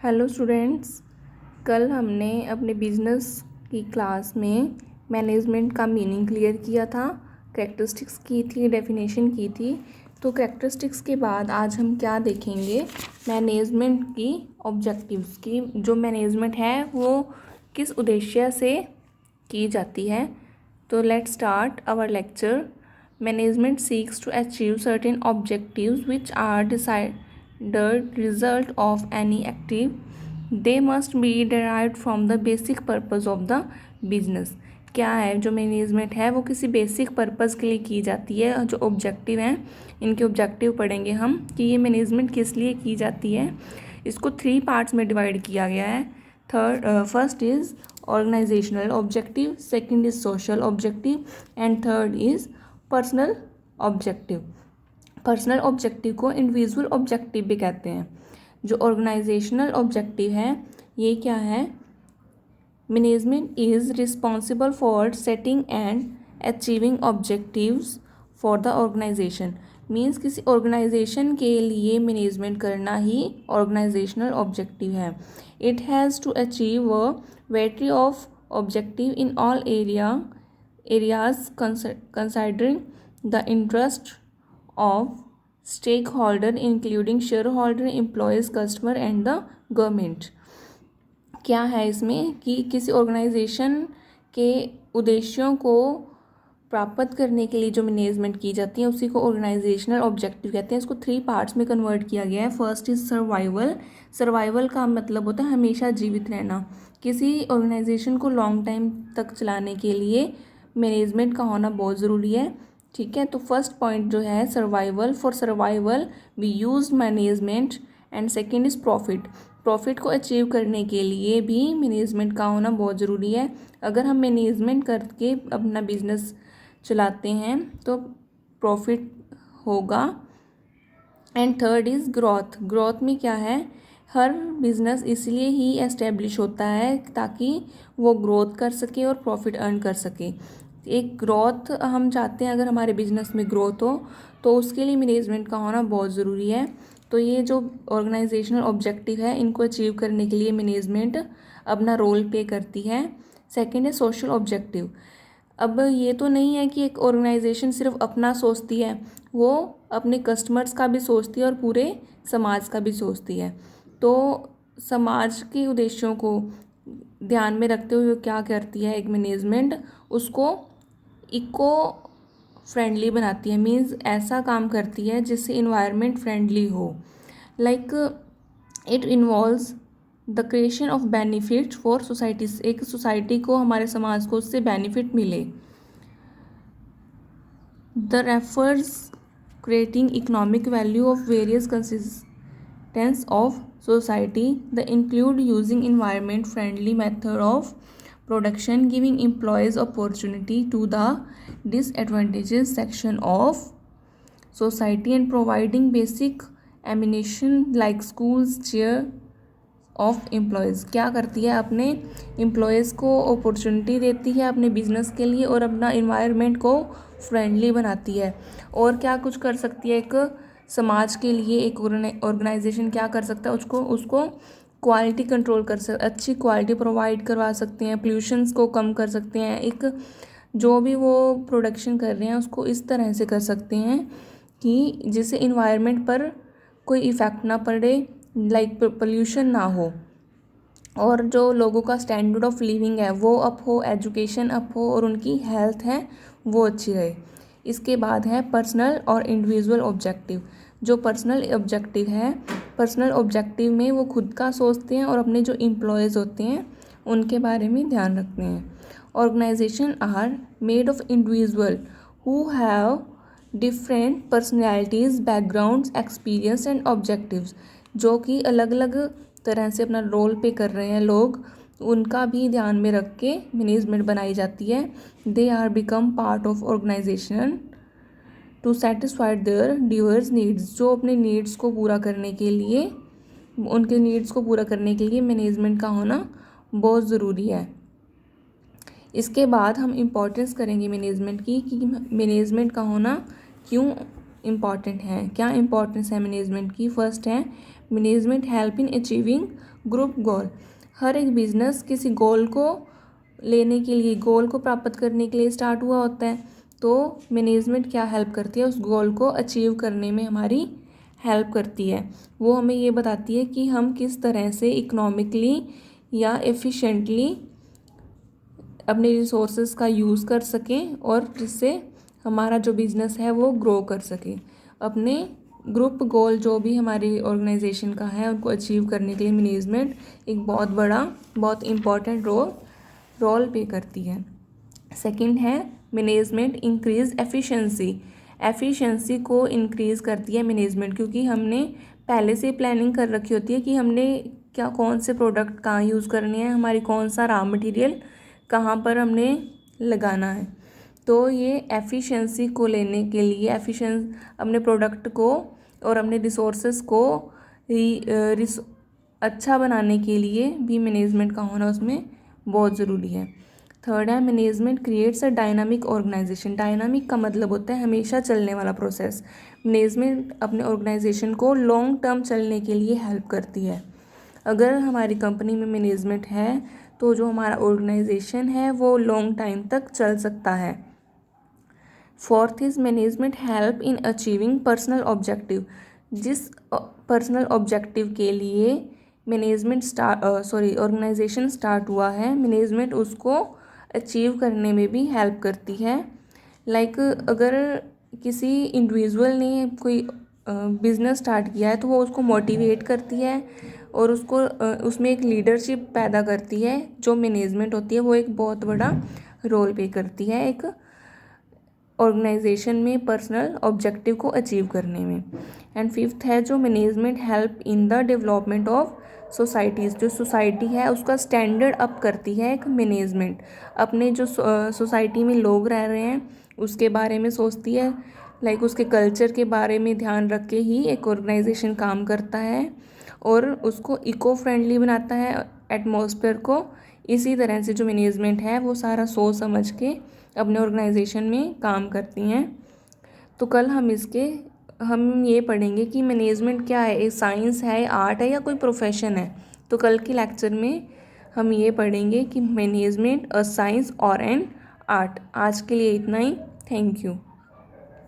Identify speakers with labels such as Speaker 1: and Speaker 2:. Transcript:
Speaker 1: Hello students, कल हमने अपने बिजनेस की क्लास में मैनेजमेंट का मीनिंग क्लियर किया था, कैरेक्टरिस्टिक्स की थी, डेफिनेशन की थी। तो कैरेक्टरिस्टिक्स के बाद आज हम क्या देखेंगे, मैनेजमेंट की ऑब्जेक्टिव्स की। जो मैनेजमेंट है वो किस उद्देश्य से की जाती है। तो let's start our lecture. Management seeks to achieve certain objectives which are the result of any active. They must be derived from the basic purpose of the business. क्या है जो मैनेजमेंट है वो किसी बेसिक पर्पज़ के लिए की जाती है। जो ऑब्जेक्टिव हैं इनके ऑब्जेक्टिव पढ़ेंगे हम कि ये मैनेजमेंट किस लिए की जाती है। इसको 3 पार्ट्स में डिवाइड किया गया है। First is organisational objective, second is social objective and third is personal objective. Personal objective को इंडिविजुअल ऑब्जेक्टिव भी कहते हैं। जो ऑर्गेनाइजेशनल ऑब्जेक्टिव है ये क्या है, management is responsible for setting and achieving objectives for the organisation. Means किसी ऑर्गेनाइजेशन के लिए मैनेजमेंट करना ही ऑर्गेनाइजेशनल ऑब्जेक्टिव है। It has to achieve a variety of objective in all areas considering the interest of stakeholder including shareholder, employees, customer and the government। क्या है इसमें कि किसी ऑर्गेनाइजेशन के उद्देश्यों को प्राप्त करने के लिए जो मैनेजमेंट की जाती है उसी को ऑर्गेनाइजेशनल ऑब्जेक्टिव कहते हैं। इसको 3 पार्ट्स में कन्वर्ट किया गया है। First is survival. सर्वाइवल का मतलब होता है हमेशा जीवित रहना। किसी ऑर्गेनाइजेशन को लॉन्ग टाइम तक चलाने के लिए मैनेजमेंट का होना बहुत ज़रूरी है। ठीक है, तो फर्स्ट पॉइंट जो है survival. For survival we use management and second is profit. Profit को अचीव करने के लिए भी मैनेजमेंट का होना बहुत ज़रूरी है। अगर हम मैनेजमेंट करके अपना बिजनेस चलाते हैं तो प्रॉफिट होगा। And third is growth. Growth में क्या है, हर बिजनेस इसलिए ही एस्टेब्लिश होता है ताकि वो ग्रोथ कर सके और प्रॉफिट अर्न कर सके। एक ग्रोथ हम चाहते हैं, अगर हमारे बिजनेस में ग्रोथ हो तो उसके लिए मैनेजमेंट का होना बहुत ज़रूरी है। तो ये जो ऑर्गेनाइजेशनल ऑब्जेक्टिव है इनको अचीव करने के लिए मैनेजमेंट अपना रोल प्ले करती है। सेकंड है सोशल ऑब्जेक्टिव। अब ये तो नहीं है कि एक ऑर्गेनाइजेशन सिर्फ अपना सोचती है, वो अपने कस्टमर्स का भी सोचती है और पूरे समाज का भी सोचती है। तो समाज के उद्देश्यों को ध्यान में रखते हुए क्या करती है एक मैनेजमेंट, उसको इको फ्रेंडली बनाती है। मीन्स ऐसा काम करती है जिससे इन्वायरमेंट फ्रेंडली हो। Like it involves the creation of benefit for society. एक सोसाइटी को, हमारे समाज को उससे बेनिफिट मिले। The refers creating economic value of various consistence of society. They include using environment friendly method of production, giving employees opportunity to the disadvantaged section of society and providing basic ammunition like schools, chair of employees. क्या करती है, अपने employees को opportunity देती है अपने business के लिए और अपना इन्वायरमेंट को फ्रेंडली बनाती है। और क्या कुछ कर सकती है एक समाज के लिए, एक ऑर्गेनाइजेशन क्या कर सकता है, उसको क्वालिटी कंट्रोल कर अच्छी क्वालिटी प्रोवाइड करवा सकते हैं, पोल्यूशंस को कम कर सकते हैं। एक जो भी वो प्रोडक्शन कर रहे हैं उसको इस तरह से कर सकते हैं कि जिससे इन्वायरमेंट पर कोई इफ़ेक्ट ना पड़े, लाइक पोल्यूशन ना हो, और जो लोगों का स्टैंडर्ड ऑफ लिविंग है वो अप हो, एजुकेशन अप हो और उनकी हेल्थ है वो अच्छी रहे। इसके बाद है पर्सनल और इंडिविजुअल ऑब्जेक्टिव। जो पर्सनल ऑब्जेक्टिव है, पर्सनल ऑब्जेक्टिव में वो खुद का सोचते हैं और अपने जो एम्प्लॉयज़ होते हैं उनके बारे में ध्यान रखते हैं। Organisation are made of individual who have different personalities, backgrounds, experience and objectives. जो कि अलग अलग तरह से अपना रोल पे कर रहे हैं लोग, उनका भी ध्यान में रख के मैनेजमेंट बनाई जाती है। They are become part of organisation to satisfy their diverse needs. जो अपने नीड्स को पूरा करने के लिए, उनके नीड्स को पूरा करने के लिए मैनेजमेंट का होना बहुत ज़रूरी है। इसके बाद हम इम्पोर्टेंस करेंगे मैनेजमेंट की कि मैनेजमेंट का होना क्यों इम्पॉर्टेंट हैं। क्या इम्पोर्टेंस है मैनेजमेंट की? फर्स्ट है management help in achieving group goal. हर एक बिजनेस किसी गोल को लेने के लिए, गोल को प्राप्त करने के लिए स्टार्ट हुआ होता है। तो मैनेजमेंट क्या हेल्प करती है? उस गोल को अचीव करने में हमारी हेल्प करती है। वो हमें ये बताती है कि हम किस तरह से इकोनॉमिकली या एफिशिएंटली अपने रिसोर्सेज का यूज़ कर सकें और जिससे हमारा जो बिज़नेस है वो ग्रो कर सके। अपने ग्रुप गोल जो भी हमारी ऑर्गेनाइजेशन का है उनको अचीव करने के लिए मैनेजमेंट एक बहुत इम्पॉर्टेंट रोल प्ले करती है। सेकंड है मैनेजमेंट इंक्रीज एफिशिएंसी को इंक्रीज़ करती है मैनेजमेंट, क्योंकि हमने पहले से प्लानिंग कर रखी होती है कि हमने कौन से प्रोडक्ट कहाँ यूज़ करने हैं, हमारी कौन सा रॉ मटेरियल कहाँ पर हमने लगाना है। तो ये एफिशिएंसी को लेने के लिए अपने प्रोडक्ट को और अपने रिसोर्सेस को अच्छा बनाने के लिए भी मैनेजमेंट का होना उसमें बहुत ज़रूरी है। थर्ड है management creates a dynamic organisation. Dynamic का मतलब होता है हमेशा चलने वाला प्रोसेस। मैनेजमेंट अपने ऑर्गेनाइजेशन को लॉन्ग टर्म चलने के लिए हेल्प करती है। अगर हमारी कंपनी में मैनेजमेंट है तो जो हमारा ऑर्गेनाइजेशन है वो लॉन्ग टाइम तक चल सकता है। Fourth is management help in achieving personal objective. जिस पर्सनल ऑब्जेक्टिव के लिए ऑर्गेनाइजेशन स्टार्ट हुआ है, मैनेजमेंट उसको अचीव करने में भी हेल्प करती है। अगर किसी इंडिविजुअल ने कोई बिज़नेस स्टार्ट किया है तो वो उसको मोटिवेट करती है और उसको उसमें एक लीडरशिप पैदा करती है। जो मैनेजमेंट होती है वो एक बहुत बड़ा रोल प्ले करती है एक ऑर्गेनाइजेशन में पर्सनल ऑब्जेक्टिव को अचीव करने में। एंड फिफ्थ है जो management help in the development of societies. जो सोसाइटी है उसका स्टैंडर्ड अप करती है एक मैनेजमेंट। अपने जो सोसाइटी में लोग रह रहे हैं उसके बारे में सोचती है, उसके कल्चर के बारे में ध्यान रख के ही एक ऑर्गेनाइजेशन काम करता है और उसको इको फ्रेंडली बनाता है एटमॉस्फेयर को। इसी तरह से जो मैनेजमेंट है वो सारा सोच समझ के अपने ऑर्गेनाइजेशन में काम करती हैं। तो कल हम ये पढ़ेंगे कि मैनेजमेंट क्या है, एक साइंस है, आर्ट है या कोई प्रोफेशन है। तो कल के लेक्चर में हम ये पढ़ेंगे कि मैनेजमेंट अ साइंस और एन आर्ट। आज के लिए इतना ही। Thank you.